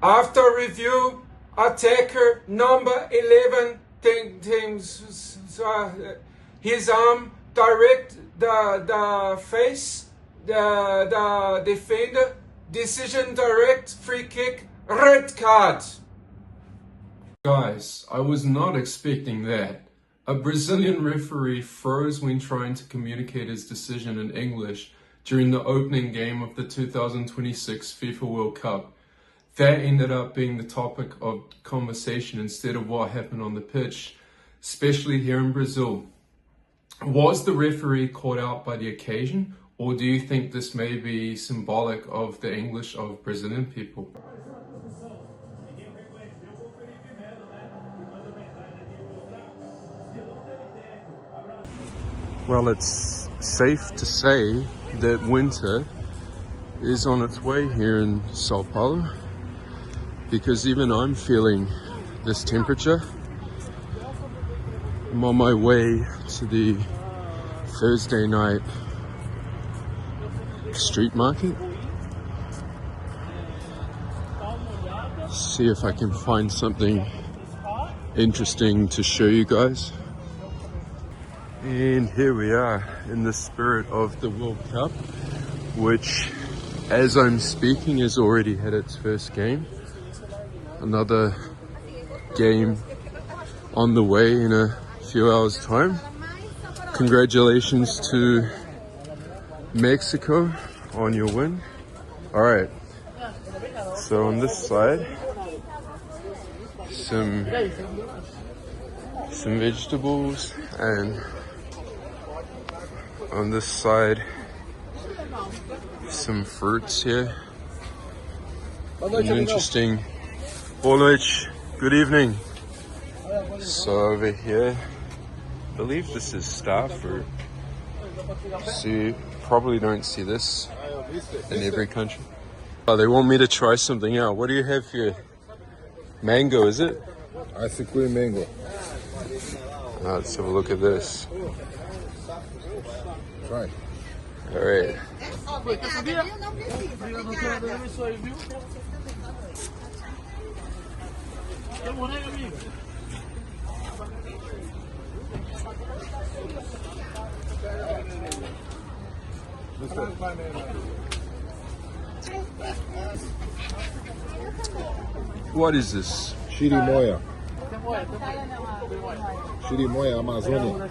After review, attacker number 11 teams his arm direct the face, the defender, decision direct, free kick, red card. Guys, I was not expecting that. A Brazilian referee froze when trying to communicate his decision in English during the opening game of the 2026 FIFA World Cup. That ended up being the topic of conversation instead of what happened on the pitch, especially here in Brazil. Was the referee caught out by the occasion, or do you think this may be symbolic of the English of Brazilian people? Well, it's safe to say that winter is on its way here in Sao Paulo, because even I'm feeling this temperature. I'm on my way to the Thursday night street market. See if I can find something interesting to show you guys. And here we are in the spirit of the World Cup, which, as I'm speaking, has already had its first game. Another game on the way in a few hours' time. Congratulations to Mexico on your win. Alright, so on this side, some vegetables, and on this side some fruits here. An interesting. Bolich, good evening. So over here, I believe this is star fruit. So you probably don't see this in every country. Oh, they want me to try something out. What do you have here? Mango, is it? Ice cream mango. Let's have a look at this. Try. All right. What is this? Chirimoya. Chirimoya, Amazonia.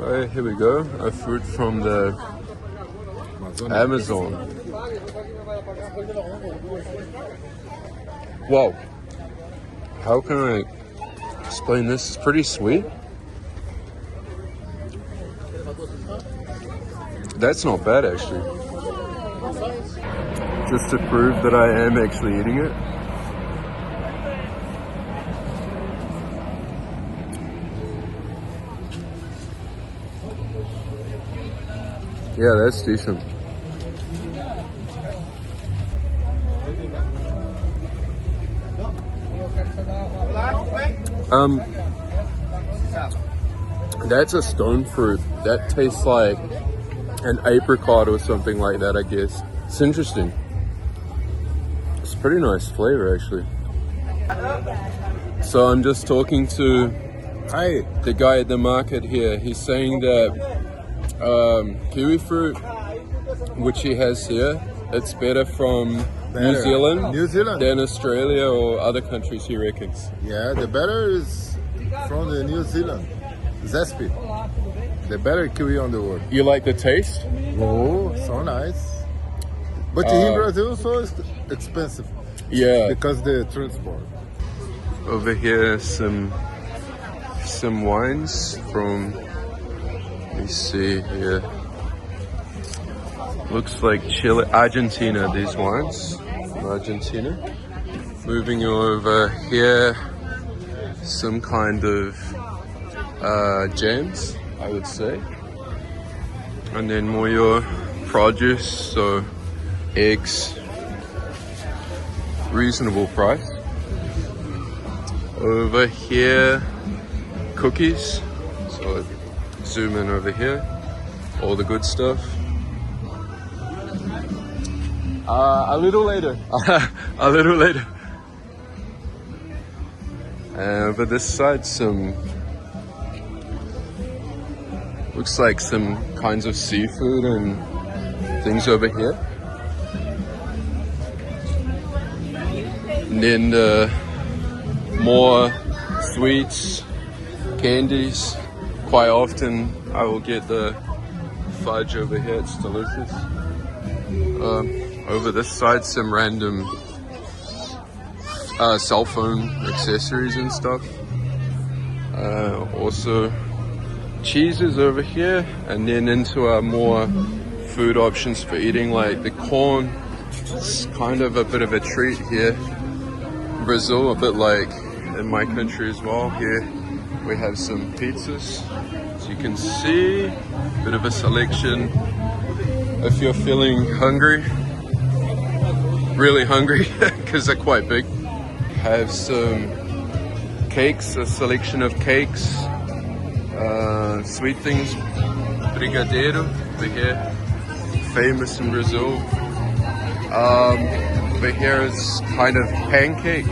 Alright, here we go. A fruit from the Amazon. Wow. How can I explain this? It's pretty sweet. That's not bad, actually. Just to prove that I am actually eating it. Yeah, that's decent. That's a stone fruit. That tastes like an apricot or something like that, I guess. It's interesting. It's a pretty nice flavor, actually. So I'm just talking to the guy at the market here. He's saying that kiwi fruit, which he has here, it's better from New Zealand than Australia or other countries, he reckons. Yeah, the better is from the New Zealand. Zespi. The better kiwi on the world. You like the taste? Oh, so nice. But in Brazil, so it's expensive. Yeah. Because the transport. Over here, some wines from, let me see here. Looks like Chile, Argentina, these wines from Argentina. Moving over here, some kind of jams, I would say. And then more your produce, so eggs, reasonable price. Over here, cookies. So zoom in over here, all the good stuff. A little later. A little later. But this side, looks like some kinds of seafood and things over here. And then more sweets, candies. Quite often I will get the fudge over here, it's delicious. Over this side, some random cell phone accessories and stuff. Also cheeses over here, and then into our more food options for eating, like the corn. It's kind of a bit of a treat here. Brazil, a bit like in my country as well. Here we have some pizzas, as you can see, a bit of a selection. If you're feeling hungry, really hungry, because they're quite big. Have some cakes, a selection of cakes, sweet things, brigadeiro over here, famous in Brazil. Over here is kind of pancake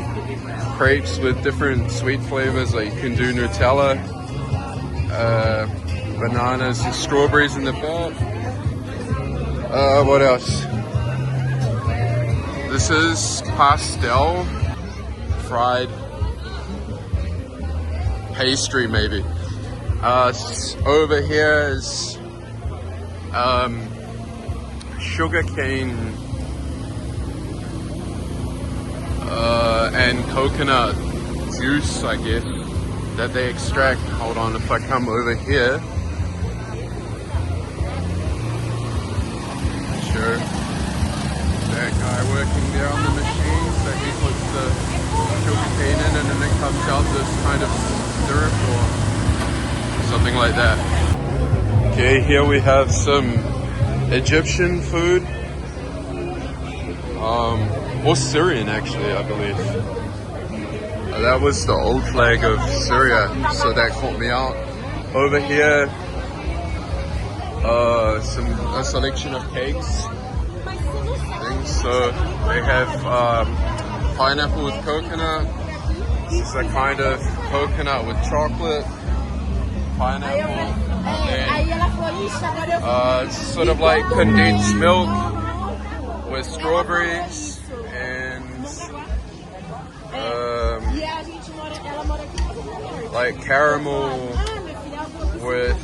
crepes with different sweet flavors, like you can do Nutella, bananas and strawberries in the back. What else? This is pastel, fried pastry maybe. Over here is sugarcane and coconut juice, I guess, that they extract. Hold on, if I come over here, sure, that guy working there on the machines, that he puts the sugarcane in and then it comes out this kind of syrup or something like that. Okay, here we have some Egyptian food, or Syrian actually, I believe. That was the old flag of Syria, so that caught me out. Over here, a selection of cakes, things. So they have pineapple with coconut. This is a kind of coconut with chocolate, pineapple, and it's sort of like condensed milk with strawberries and like caramel with,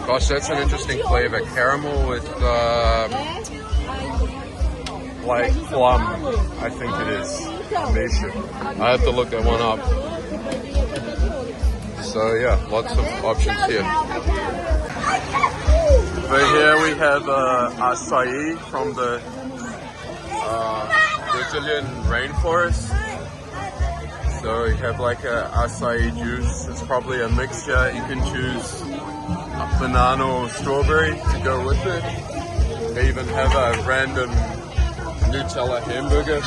gosh, that's an interesting flavor. Caramel with like plum, I think it is. Maybe. I have to look that one up. So yeah, lots of options here. Over here we have acai from the Brazilian rainforest. So you have like a acai juice. It's probably a mixture. You can choose a banana or strawberry to go with it. They even have a random Nutella hamburger.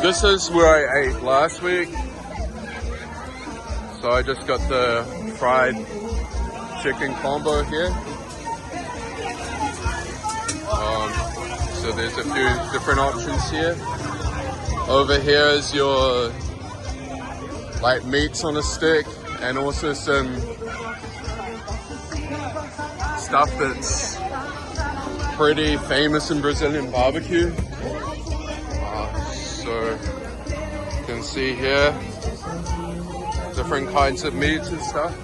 This is where I ate last week. So I just got the fried chicken combo here. So there's a few different options here. Over here is your like meats on a stick, and also some stuff that's pretty famous in Brazilian barbecue. So you can see here different kinds of meats and stuff.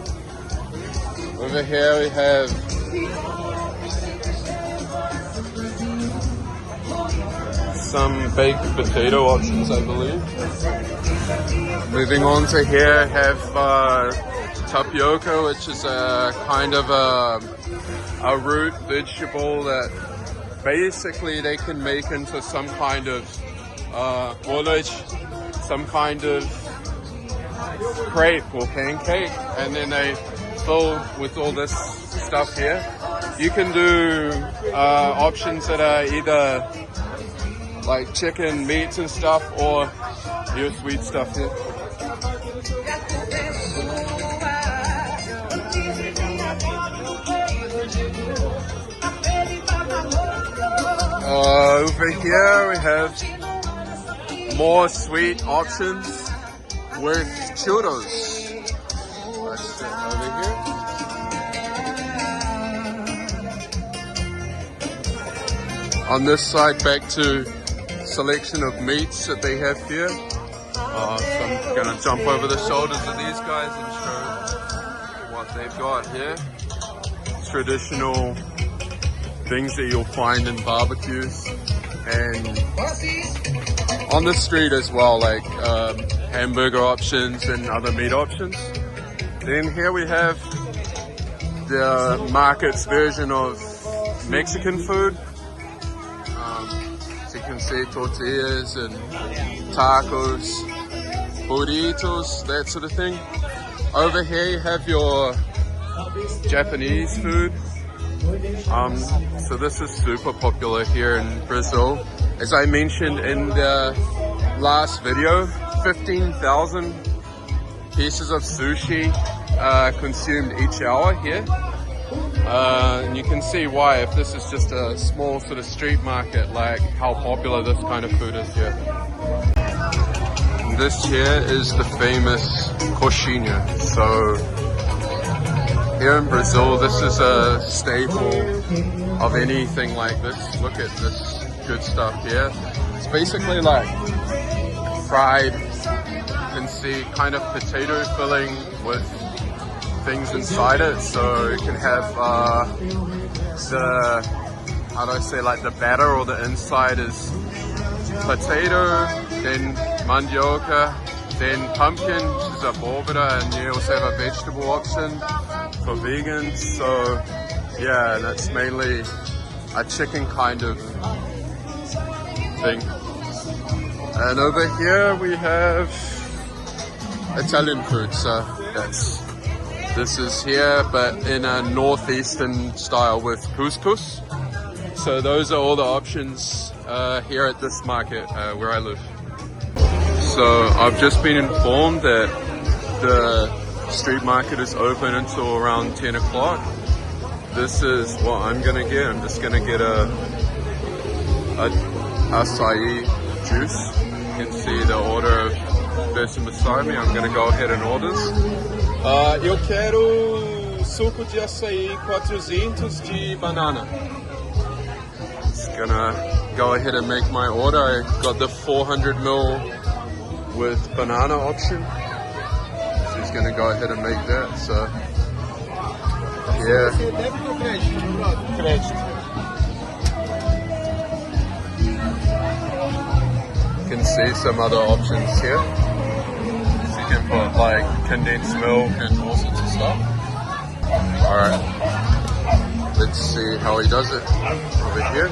Over here we have some baked potato options, I believe. Moving on to here, have tapioca, which is a kind of a root vegetable that basically they can make into some kind of some kind of crepe or pancake, and then they fill with all this stuff here. You can do options that are either like chicken, meats and stuff, or your sweet stuff here. Over here we have more sweet options with churros. Let's sit over here. On this side, back to selection of meats that they have here. So I'm gonna jump over the shoulders of these guys and show what they've got here. Traditional things that you'll find in barbecues, and on the street as well, like hamburger options and other meat options. Then here we have the market's version of Mexican food. So you can see tortillas and tacos, burritos, that sort of thing. Over here you have your Japanese food. So this is super popular here in Brazil. As I mentioned in the last video, 15,000 pieces of sushi consumed each hour here. And you can see why, if this is just a small sort of street market, like how popular this kind of food is here. And this here is the famous coxinha. So here in Brazil, this is a staple of anything like this. Look at this good stuff here. It's basically like fried, you can see, kind of potato filling with things inside it. So you can have the, how do I say, like the batter or the inside is potato, then mandioca, then pumpkin, which is a abóbora, and you also have a vegetable option for vegans. So yeah, that's mainly a chicken kind of thing. And over here we have Italian food. So this is here, but in a northeastern style with couscous. So those are all the options here at this market where I live. So I've just been informed that the street market is open until around 10 o'clock. This is what I'm gonna get. I'm just gonna get a acai juice. You can see the order of the person beside me. I'm gonna go ahead and order this. Eu quero suco de açaí 400 de banana. Just gonna go ahead and make my order. I got the 400 ml with banana option. So he's gonna go ahead and make that. So yeah. You can see some other options here. So you can put like condensed milk and all sorts of stuff. Alright. Let's see how he does it over here.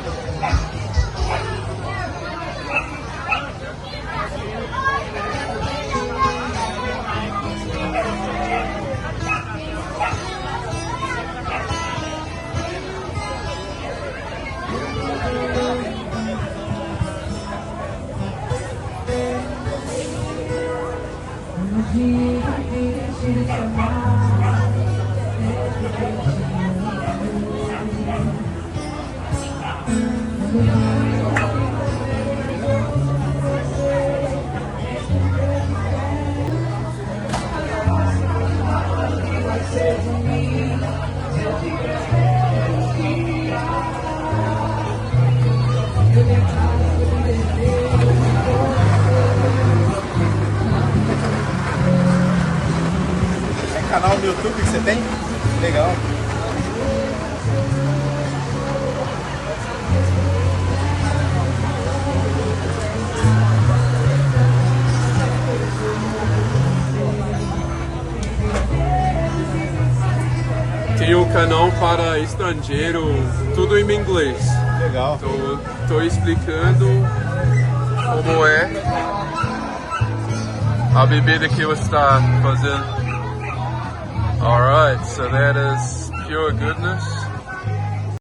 Canal no YouTube que você tem? Legal. Tem um canal para estrangeiro, tudo em inglês. Legal. Tô explicando como é a bebida que você está fazendo. Alright, so that is pure goodness.